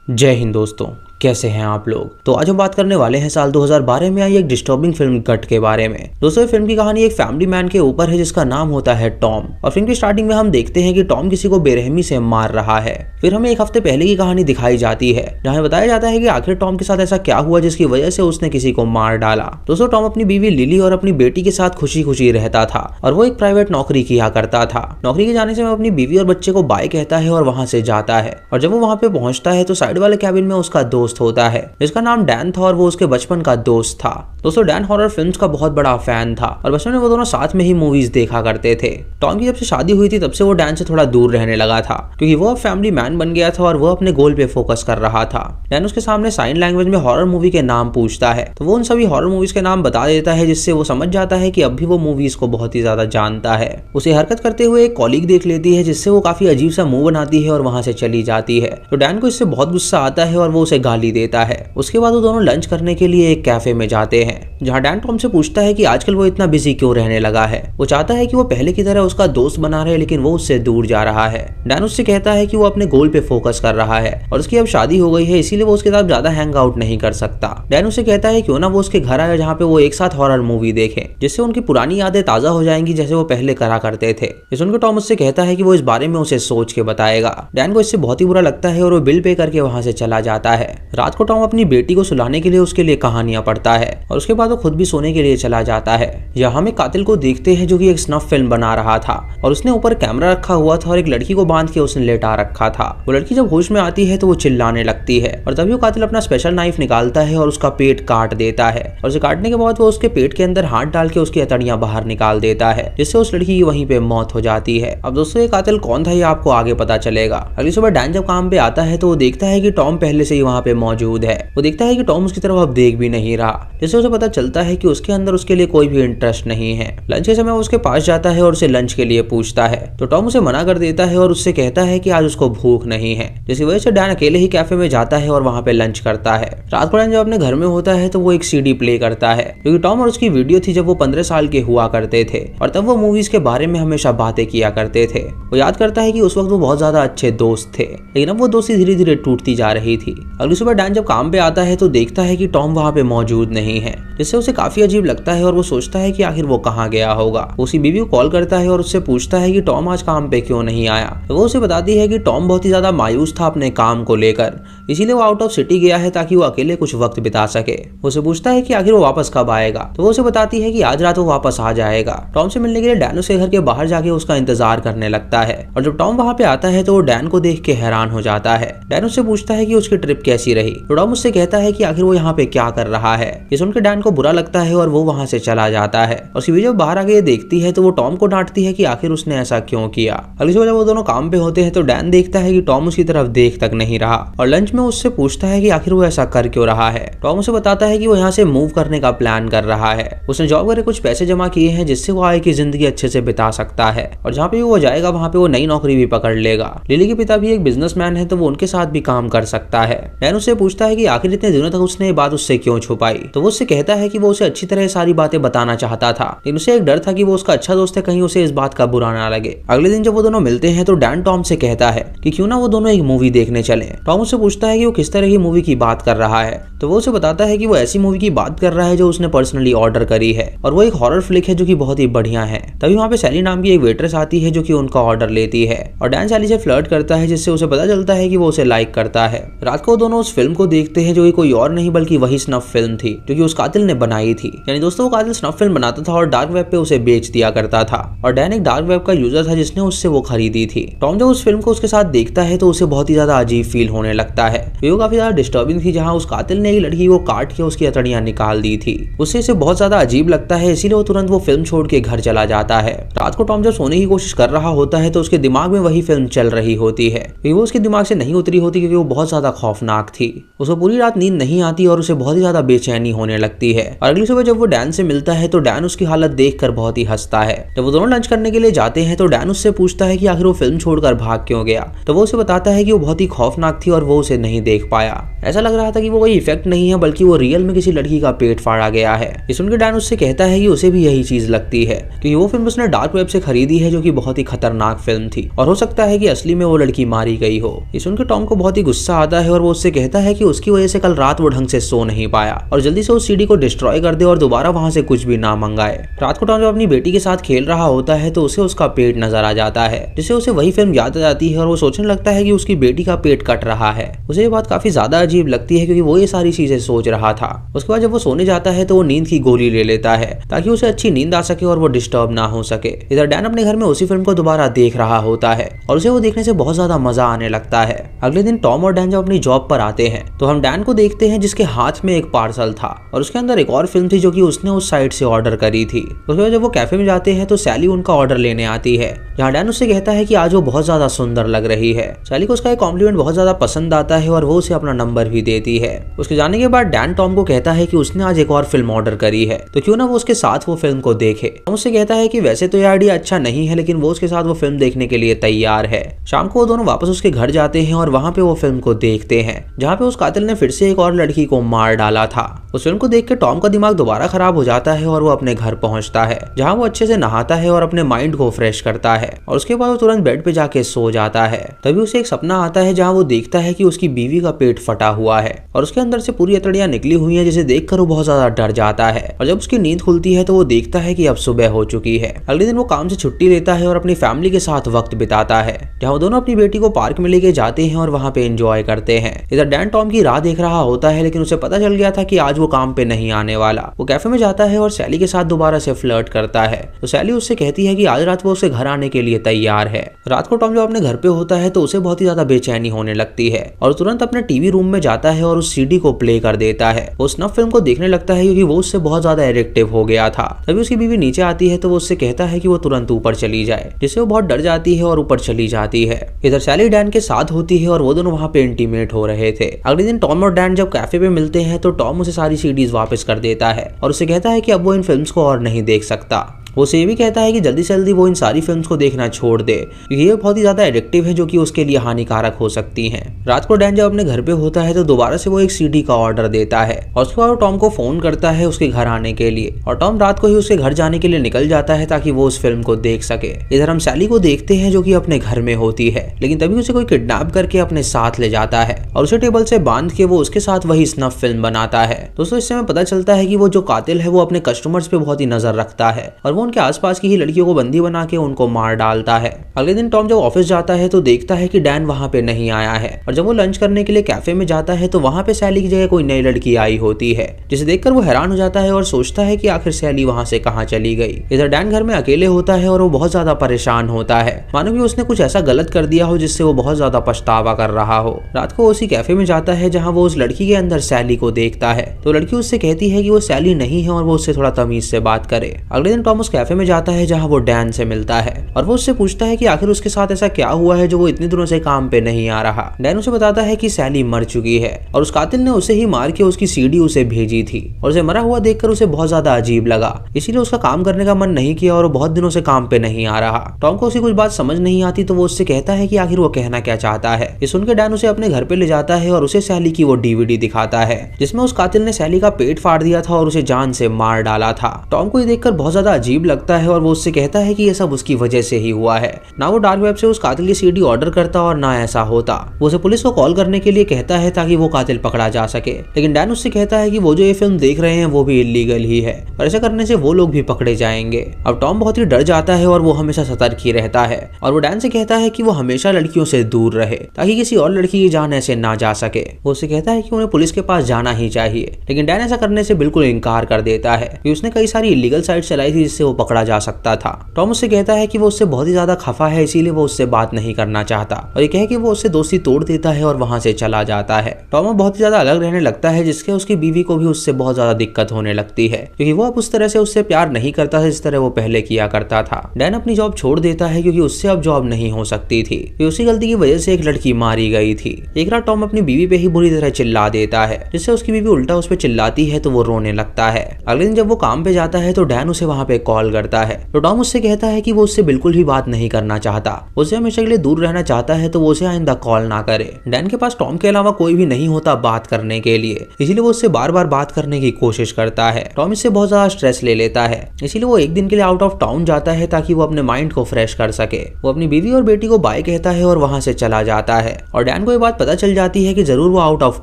जय हिंद दोस्तों, कैसे हैं आप लोग। तो आज हम बात करने वाले हैं साल 2012 में आई एक डिस्टर्बिंग फिल्म गट के बारे में। दोस्तों, ये फिल्म की कहानी एक फैमिली मैन के ऊपर है जिसका नाम होता है टॉम। और फिल्म की स्टार्टिंग में हम देखते हैं कि टॉम किसी को बेरहमी से मार रहा है। फिर हमें एक हफ्ते पहले की कहानी दिखाई जाती है जहाँ बताया जाता है कि आखिर टॉम के साथ ऐसा क्या हुआ जिसकी वजह से उसने किसी को मार डाला। दोस्तों, टॉम अपनी बीवी लिली और अपनी बेटी के साथ खुशी खुशी रहता था और वो एक प्राइवेट नौकरी किया करता था। नौकरी के जाने से वो अपनी बीवी और बच्चे को बाय कहता है और वहां से जाता है। और जब वो वहां पे पहुंचता है तो साइड वाले कैबिन में उसका दोस्त होता है जिसका नाम डैन था और वो उसके बचपन का दोस्त था। दोस्तों, डैन हॉरर फिल्म्स का बहुत बड़ा फैन था और बचपन में वो दोनों साथ में ही मूवीज देखा करते थे। टॉम की जब से शादी हुई थी तब से वो डैन से थोड़ा दूर रहने लगा था क्योंकि वो अब फैमिली मैन बन गया था और वो अपने गोल पे फोकस कर रहा था। डैन उसके सामने साइन लैंग्वेज में हॉरर मूवी के नाम पूछता है तो वो उन सभी हॉरर मूवीज के नाम बता देता है जिससे वो समझ जाता है कि अब भी वो मूवीज को बहुत ही ज्यादा जानता है। उसे हरकत करते हुए एक कॉलीग देख लेती है जिससे वो काफी अजीब सा मुंह बनाती है और वहां से चली जाती है। तो डैन को इससे बहुत गुस्सा आता है और वो उसे गाली देता है। उसके बाद वो दोनों लंच करने के लिए एक कैफे में जाते हैं जहां डैन टॉम से पूछता है कि आजकल वो इतना बिजी क्यों रहने लगा है। वो चाहता है कि वो पहले की तरह उसका दोस्त बना रहे लेकिन वो उससे दूर जा रहा है। डैन उससे कहता है कि वो अपने गोल पे फोकस कर रहा है और उसकी अब शादी हो गई है इसीलिए वो उसके साथ ज्यादा हैंग आउट नहीं कर सकता। डैन उसे कहता है क्यों ना वो उसके घर आए जहाँ पे वो एक साथ हॉरर मूवी देखें जिससे उनकी पुरानी यादें ताजा हो जाएंगी जैसे वो पहले करा करते थे। ये सुनकर टॉम उससे कहता है कि वो इस बारे में उसे सोच के बताएगा। डैन को इससे बहुत ही बुरा लगता है और वो बिल पे करके वहां से चला जाता है। रात को टॉम अपनी बेटी को सुलाने के लिए उसके लिए कहानियां पढ़ता है और उसके बाद वो खुद भी सोने के लिए चला जाता है। यहाँ हम एक कातिल को देखते हैं जो कि एक स्नफ फिल्म बना रहा था और उसने ऊपर कैमरा रखा हुआ था और एक लड़की को बांध के उसने लेटा रखा था। वो लड़की जब होश में आती है तो वो चिल्लाने लगती है और तभी वो कातिल अपना स्पेशल नाइफ निकालता है और उसका पेट काट देता है और उसे काटने के बाद वो उसके पेट के अंदर हाथ डाल के उसकी अतड़ियां बाहर निकाल देता है जिससे उस लड़की की वहीं पे मौत हो जाती है। अब दोस्तों, ये कातिल कौन था ये आपको आगे पता चलेगा। अगली सुबह डैन जब काम पे आता है तो वो देखता है कि टॉम पहले से ही वहाँ पे मौजूद है। वो देखता है कि टॉम उसकी तरफ अब देख भी नहीं रहा जिससे उसे पता चलता है कि उसके अंदर उसके लिए कोई भी इंटरेस्ट नहीं है। लंच के समय वो उसके पास जाता है और उसे लंच के लिए पूछता है तो टॉम उसे मना कर देता है और उससे कहता है कि आज उसको भूख नहीं है जिसकी वजह से डैन अकेले ही कैफे में जाता है और वहाँ पे लंच करता है। रात को डैन जब अपने घर में होता है तो वो एक सीडी प्ले करता है क्योंकि टॉम और उसकी वीडियो थी जब वो 15 साल के हुआ करते थे और तब वो मूवीज के बारे में हमेशा बातें किया करते थे। वो याद करता है कि उस वक्त वो बहुत ज्यादा अच्छे दोस्त थे लेकिन अब वो दोस्ती धीरे धीरे टूटती जा रही थी। अगली सुबह डैन जब काम पे आता है तो देखता है कि टॉम वहाँ पे मौजूद नहीं है जिससे उसे काफी अजीब लगता है और वो सोचता है कि आखिर वो कहाँ गया होगा। उसी बीवी को कॉल करता है और उससे पूछता है कि टॉम आज काम पे क्यों नहीं आया। तो वो उसे बताती है कि टॉम बहुत ही ज्यादा मायूस था अपने काम को लेकर इसीलिए वो आउट ऑफ सिटी गया है ताकि वो अकेले कुछ वक्त बिता सके। उसे पूछता है कि आखिर वो वापस कब आएगा तो वो उसे बताती है कि आज रात वो वापस आ जाएगा। टॉम से मिलने के लिए डैन उसके घर के बाहर जाके उसका इंतजार करने लगता है और जब टॉम वहाँ पे आता है तो वो डैन को देख के हैरान हो जाता है। डैन उससे पूछता है कि उसकी ट्रिप कैसी रही तो टॉम उससे कहता है कि आखिर वो यहाँ पे क्या कर रहा है। ये सुनकर डैन को बुरा लगता है और वो वहाँ से चला जाता है और सीवी जब बाहर आके देखती है तो वो टॉम को डांटती है कि आखिर उसने ऐसा क्यों किया। अगली सुबह जब वो दोनों काम पे होते हैं तो डैन देखता है कि टॉम उसकी तरफ देख तक नहीं रहा और लंच में उससे पूछता है कि आखिर वो ऐसा कर क्यों रहा है। टॉम उसे बताता है कि वो यहाँ से मूव करने का प्लान कर रहा है। उसने जॉब करके कुछ पैसे जमा किए हैं जिससे वो आगे की जिंदगी अच्छे से बिता सकता है और जहाँ पे वो जाएगा वहाँ पे वो नई नौकरी भी पकड़ लेगा। लिली के पिता भी एक बिजनेसमैन है तो वो उनके साथ भी काम कर सकता है। डैन उससे पूछता है कि आखिर इतने दिनों तक उसने ये बात उससे क्यों छुपाई तो वो उससे कहता है कि वो उसे अच्छी तरह सारी बातें बताना चाहता था लेकिन उसे एक डर था कि वो उसका अच्छा दोस्त है, कहीं उसे इस बात का बुरा ना लगे। अगले दिन जब वो दोनों मिलते हैं तो डैन टॉम से कहता है कि क्यों ना वो दोनों एक मूवी देखने चले। टॉम उससे पूछता है कि वो किस तरह की मूवी की बात कर रहा है तो वो उसे बताता है कि वो ऐसी मूवी की बात कर रहा है जो उसने पर्सनली ऑर्डर करी है और वो एक हॉरर फ्लिक है जो कि बहुत ही बढ़िया है। तभी वहाँ पे सैली नाम की एक वेट्रेस आती है जो कि उनका ऑर्डर लेती है और डैन सैली से फ्लर्ट करता है जिससे उसे पता चलता है कि वो उसे लाइक करता है। रात को दोनों उस फिल्म को देखते हैं जो कि कोई और नहीं बल्कि वही स्नफ फिल्म थी जो कि उस कातिल ने बनाई थी। यानी दोस्तों, वो कातिल स्नफ फिल्म बनाता था और डार्क वेब पे उसे बेच दिया करता था और डैन एक डार्क वेब का यूजर था जिसने उससे वो खरीदी थी। टॉम जब उस फिल्म को उसके साथ देखता है तो उसे बहुत ही ज्यादा अजीब फील होने लगता है। वो काफी ज्यादा डिस्टर्बिंग थी जहाँ उस कातिल ने एक लड़की को काट के उसकी अतड़ियां निकाल दी थी। उससे इसे बहुत ज्यादा अजीब लगता है इसीलिए वो तुरंत वो फिल्म छोड़ के घर चला जाता है। रात को टॉम जब सोने की कोशिश कर रहा होता है तो उसके दिमाग में वही फिल्म चल रही होती है। वो उसके दिमाग से नहीं उतरी होती क्योंकि वो बहुत ज्यादा खौफनाक थी। की। उसको पूरी रात नींद नहीं आती और उसे बहुत ही ज्यादा बेचैनी होने लगती है। और अगली सुबह जब वो डैन से मिलता है तो डैन उसकी हालत देखकर बहुत ही हंसता है। जब वो दोनों लंच करने के लिए जाते हैं तो डैन उससे पूछता है कि आखिर वो फिल्म छोड़कर भाग क्यों गया। तो वो उसे बताता है कि वो बहुत ही खौफनाक थी और वो उसे नहीं देख पाया। ऐसा लग रहा था कि वो कोई इफेक्ट नहीं है बल्कि वो रियल में किसी लड़की का पेट फाड़ा गया है। ये सुनकर डैन उससे कहता है कि उसे भी यही चीज लगती है क्योंकि वो फिल्म उसने डार्क वेब से खरीदी है जो कि बहुत ही खतरनाक फिल्म थी और हो सकता है कि असली में वो लड़की मारी गई हो। ये सुनकर टॉम को बहुत ही गुस्सा आता है और वो उससे कहता है कि उसकी वजह से कल रात वो ढंग से सो नहीं पाया और जल्दी से उस सीडी को डिस्ट्रॉय कर दे और दोबारा वहां से कुछ भी ना मंगाए। रात को टॉम जब अपनी बेटी के साथ खेल रहा होता है तो उसे उसका पेट नजर आ जाता है जिससे उसे वही फिल्म याद आ जाती है और वो सोचने लगता है कि उसकी बेटी का पेट कट रहा है। उसे ये बात काफी ज्यादा अजीब लगती है क्योंकि वो ये सारी चीजें सोच रहा था। उसके बाद जब वो सोने जाता है तो वो नींद की गोली ले लेता है ताकि उसे अच्छी नींद आ सके और वो डिस्टर्ब ना हो सके। इधर डैन अपने घर में उसी फिल्म को दोबारा देख रहा होता है और उसे वो देखने से बहुत ज्यादा मजा आने लगता है। अगले दिन टॉम और डैन जब अपनी जॉब पर आते हैं तो हम डैन को देखते हैं जिसके हाथ में एक पार्सल था और उसके अंदर एक और फिल्म थी जो कि उसने उस साइट से ऑर्डर करी थी। उसके बाद जब वो कैफे में जाते हैं तो सैली उनका ऑर्डर लेने आती है जहाँ डैन उससे कहता है कि आज वो बहुत ज्यादा सुंदर लग रही है। सैली को उसका एक कॉम्प्लीमेंट बहुत ज्यादा पसंद आता है और वो उसे अपना नंबर भी देती है। उसके जाने के बाद डैन टॉम को कहता है कि उसने आज एक और फिल्म ऑर्डर करी है तो क्यों ना वो उसके साथ वो फिल्म को देखे। टॉम उससे कहता है कि वैसे तो ये आइडिया अच्छा नहीं है लेकिन वो उसके साथ वो फिल्म देखने के लिए तैयार है। शाम को वो दोनों वापस उसके घर जाते हैं और वहाँ पे वो फिल्म को देखते हैं जहाँ पे उस कातिल ने फिर से एक और लड़की को मार डाला था। उस फिल्म को देख के टॉम का दिमाग दोबारा खराब हो जाता है और वो अपने घर पहुंचता है जहाँ वो अच्छे से नहाता है और अपने माइंड को फ्रेश करता है और उसके बाद वो तुरंत बेड पे जाके सो जाता है। तभी उसे एक सपना आता है जहाँ वो देखता है कि उसकी बीवी का पेट फटा हुआ है और उसके अंदर से पूरी अतड़ियां निकली हुई हैं जिसे देखकर वो बहुत ज्यादा डर जाता है। और जब उसकी नींद खुलती है तो वो देखता है कि अब सुबह हो चुकी है। अगले दिन वो काम से छुट्टी लेता है और अपनी फैमिली के साथ वक्त बिताता है जहाँ वो दोनों अपनी बेटी को पार्क में लेके जाते हैं और वहाँ पे एंजॉय करते हैं। इधर डैन टॉम की राह देख रहा होता है लेकिन उसे पता चल गया था कि आज वो काम पे नहीं आने वाला। वो कैफे में जाता है और सैली के साथ दोबारा से फ्लर्ट करता है तो सैली उससे कहती है कि आज रात वो उसके घर आने के लिए तैयार है। रात को टॉम जब अपने घर पे होता है तो उसे बहुत ही ज्यादा बेचैनी होने लगती है और तुरंत अपने टीवी रूम में जाता है और उस सीडी को प्ले कर देता है। वो स्नफ फिल्म को देखने लगता है क्योंकि वो उससे बहुत ज्यादा एडिक्टिव हो गया था। तभी उसकी बीवी नीचे आती है तो वो उससे कहता है कि वो तुरंत ऊपर चली जाए जिससे वो बहुत डर जाती है और ऊपर चली जाती है। इधर सैली डैन के साथ होती है और वो दोनों वहाँ पे इंटीमेट हो रहे थे। अगले दिन टॉम और डैन जब कैफे पे मिलते हैं तो टॉम उसे सारी सीडीज वापस कर देता है और उसे कहता है कि अब वो इन फिल्म्स को और नहीं देख सकता। वो उसे ये भी कहता है कि जल्दी से जल्दी वो इन सारी फिल्म्स को देखना छोड़ दे क्योंकि ये बहुत ही ज्यादा एडिक्टिव है जो कि उसके लिए हानिकारक हो सकती हैं। रात को डैन जब अपने घर पे होता है तो दोबारा से वो एक सीडी का ऑर्डर देता है और उसके बाद वो टॉम को फोन करता है उसके घर आने के लिए और टॉम रात को ही उसके घर जाने के लिए निकल जाता है ताकि वो उस फिल्म को देख सके। इधर हम सैली को देखते हैं जो कि अपने घर में होती है लेकिन तभी उसे कोई किडनैप करके अपने साथ ले जाता है और उसे टेबल से बांध के वो उसके साथ वही स्नफ फिल्म बनाता है। दोस्तों इससे हमें पता चलता है कि वो जो कातिल है वो अपने कस्टमर्स पे बहुत ही नजर रखता है और वो उनके आसपास की ही लड़कियों को बंदी बना के उनको मार डालता है। अगले दिन टॉम जब ऑफिस जाता है तो देखता है कि डैन वहाँ पे नहीं आया है और जब वो लंच करने के लिए कैफे में जाता है तो वहाँ पे सैली की जगह कोई नई लड़की आई होती है जिसे देखकर वो हैरान हो जाता है और सोचता है कि आखिर सैली वहाँ से कहाँ चली गई। इधर डैन घर में अकेले होता है और वो बहुत ज्यादा परेशान होता है मानो कि उसने कुछ ऐसा गलत कर दिया हो जिससे वो बहुत ज्यादा पछतावा कर रहा हो। रात को उसी कैफे में जाता है जहाँ वो उस लड़की के अंदर सैली को देखता है तो लड़की उससे कहती है कि वो सैली नहीं है और वो उससे थोड़ा तमीज से बात करे। अगले दिन टॉम उस कैफे में जाता है जहाँ वो डैन से मिलता है और वो उससे पूछता है कि आखिर उसके साथ ऐसा क्या हुआ है जो वो इतने दिनों से काम पे नहीं आ रहा। डैन उसे बताता है कि सैली मर चुकी है और उस कातिल ने उसे ही मार के उसकी सीडी उसे भेजी थी और उसे मरा हुआ देखकर उसे बहुत ज्यादा अजीब लगा इसीलिए उसका काम करने का मन नहीं किया और वो बहुत दिनों से काम पे नहीं आ रहा। टॉम को उसकी कुछ बात समझ नहीं आती तो वो उससे कहता है कि आखिर वो कहना क्या चाहता है। ये सुनकर डैन उसे अपने घर पे ले जाता है और उसे सैली की वो डीवीडी दिखाता है जिसमें उस कातिल ने सैली का पेट फाड़ दिया था और उसे जान से मार डाला था। टॉम को ये देखकर बहुत ज्यादा अजीब लगता है और वो उससे कहता है कि ये सब उसकी वजह से ही हुआ है। ना वो डार्क वेब से उस कातिल की सीडी ऑर्डर करता और ना ऐसा होता। वो उसे पुलिस को कॉल करने के लिए कहता है ताकि वो कातिल पकड़ा जा सके लेकिन डैन उससे कहता है कि वो जो ये फिल्म देख रहे हैं वो भी इलीगल ही है और ऐसा करने से वो लोग भी पकड़े जाएंगे। अब टॉम बहुत ही डर जाता है और वो हमेशा सतर्क ही रहता है और वो डैन से कहता है कि वो हमेशा लड़कियों से दूर रहे ताकि किसी और लड़की की जान ऐसे ना जा सके। वो उससे कहता है कि उन्हें पुलिस के पास जाना ही चाहिए लेकिन डैन ऐसा करने से बिल्कुल इनकार कर देता है कि उसने कई सारी इलीगल साइट चलाई थी जिससे वो पकड़ा जा सकता था। टॉम उससे कहता है कि वो उससे बहुत ही ज्यादा खफा है, इसीलिए वो उससे बात नहीं करना चाहता और ये कह कि वो उससे दोस्ती तोड़ देता है और वहां से चला जाता है। टॉम बहुत ही ज्यादा अलग रहने लगता है, जिसके उसकी बीवी को भी उससे बहुत ज्यादा दिक्कत होने लगती है क्योंकि वो अब उस तरह से उससे प्यार नहीं करता जिस तरह वो पहले किया करता था। डैन अपनी जॉब छोड़ देता है क्योंकि उससे अब जॉब नहीं हो सकती थी। उसी गलती की वजह से एक लड़की मारी गई थी। एक रात टॉम अपनी बीवी पे ही बुरी तरह चिल्ला देता है, जिससे उसकी बीवी उल्टा उस पर चिल्लाती है तो वो रोने लगता है। अगले दिन जब वो काम पे जाता है तो डैन उसे वहां पे कॉल करता है तो टॉम उससे कहता है कि वो उससे बिल्कुल भी बात नहीं करना चाहता, उससे हमेशा के लिए दूर रहना चाहता है, तो वो उसे आइंदा कॉल ना करे। डैन के पास टॉम के अलावा कोई भी नहीं होता बात करने के लिए, इसीलिए वो उससे बार बार बात करने की कोशिश करता है। टॉम इससे बहुत ज्यादा स्ट्रेस ले लेता है, इसीलिए वो एक दिन के लिए आउट ऑफ टाउन जाता है ताकि वो अपने माइंड को फ्रेश कर सके। वो अपनी बीवी और बेटी को बाय कहता है और वहां से चला जाता है और डैन को ये बात पता चल जाती है कि जरूर वो आउट ऑफ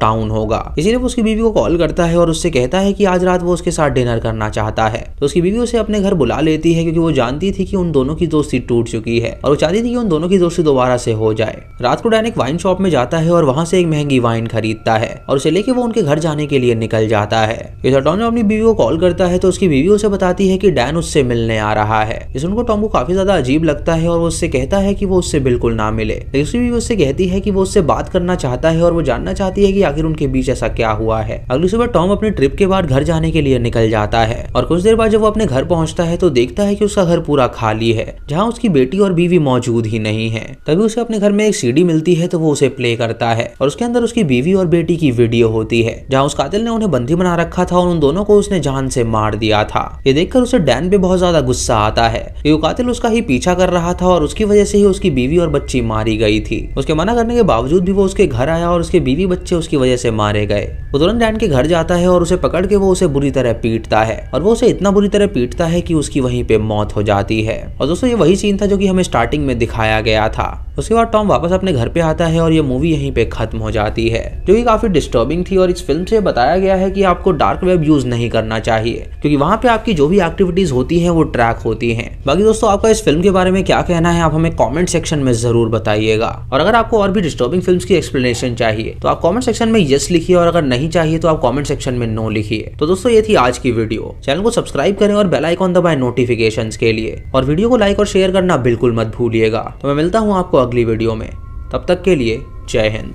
टाउन होगा, इसीलिए वो उसकी बीवी को कॉल करता है और उससे कहता है कि आज रात वो उसके साथ डिनर करना चाहता है। तो उसकी बीवी उसे अपने घर बुला लेती है क्योंकि वो जानती थी कि उन दोनों की दोस्ती टूट चुकी है और वो चाहती थी कि उन दोनों की दोस्ती दोबारा से हो जाए। रात को डैन एक वाइन शॉप में जाता है और वहां से एक महंगी वाइन खरीदता है और उसे लेके वो उनके घर जाने के लिए निकल जाता है। टॉम जब अपनी बीवी को कॉल करता है तो उसकी बीवी उसे बताती है कि डैन उससे मिलने आ रहा है। इस उनको टॉम को काफी ज्यादा अजीब लगता है और वो उससे कहता है कि वो उससे बिल्कुल ना मिले, लेकिन उसकी बीवी उससे कहती है कि वो उससे बात करना चाहता है और वो जानना चाहती है कि आखिर उनके बीच ऐसा क्या हुआ है। अगली सुबह टॉम अपनी ट्रिप के बाद घर जाने के लिए निकल जाता है और कुछ देर बाद जब वो अपने घर पहुंचता है तो देखता है कि उसका घर पूरा खाली है, जहां उसकी बेटी और बीवी मौजूद ही नहीं है। तभी उसे अपने घर में एक सीडी मिलती है तो वो उसे प्ले करता है और उसके अंदर उसकी बीवी और बेटी की वीडियो होती है, जहां उस कातिल ने उन्हें बंदी बना रखा था और उन दोनों को उसने जान से मार दिया था। ये देखकर उसे डैन पे बहुत ज्यादा गुस्सा आता है कि वो कातिल उसका ही पीछा कर रहा था और उसकी वजह से ही उसकी बीवी और बच्ची मारी गई थी। उसके मना करने के बावजूद भी वो उसके घर आया और उसके बीवी बच्चे उसकी वजह से मारे गए। वो तुरंत डैन के घर जाता है और उसे पकड़ के वो उसे बुरी तरह पीटता है और वो उसे इतना बुरी तरह पीटता है कि उसकी वहीं पे मौत हो जाती है। और दोस्तों ये वही सीन था जो कि हमें स्टार्टिंग में दिखाया गया था। उसके बाद टॉम वापस अपने घर पे आता है और ये मूवी यहीं पे खत्म हो जाती है, जो कि काफी डिस्टर्बिंग थी। और इस फिल्म से बताया गया है कि आपको डार्क वेब यूज नहीं करना चाहिए क्योंकि वहां पे आपकी जो भी एक्टिविटीज होती हैं वो ट्रैक होती हैं। बाकी दोस्तों आपका इस फिल्म के बारे में क्या कहना है, आप हमें कमेंट सेक्शन में जरूर बताइएगा। और अगर आपको और भी डिस्टर्बिंग फिल्म्स की एक्सप्लेनेशन चाहिए तो आप कमेंट सेक्शन में यस लिखिए और अगर नहीं चाहिए तो आप कमेंट सेक्शन में नो लिखिए। तो दोस्तों ये थी आज की वीडियो। चैनल को सब्सक्राइब करें और बेल आइकॉन दबाएं नोटिफिकेशंस के लिए, और वीडियो को लाइक और शेयर करना बिल्कुल मत भूलिएगा। तो मैं मिलता हूँ आपको अगली वीडियो में, तब तक के लिए जय हिंद।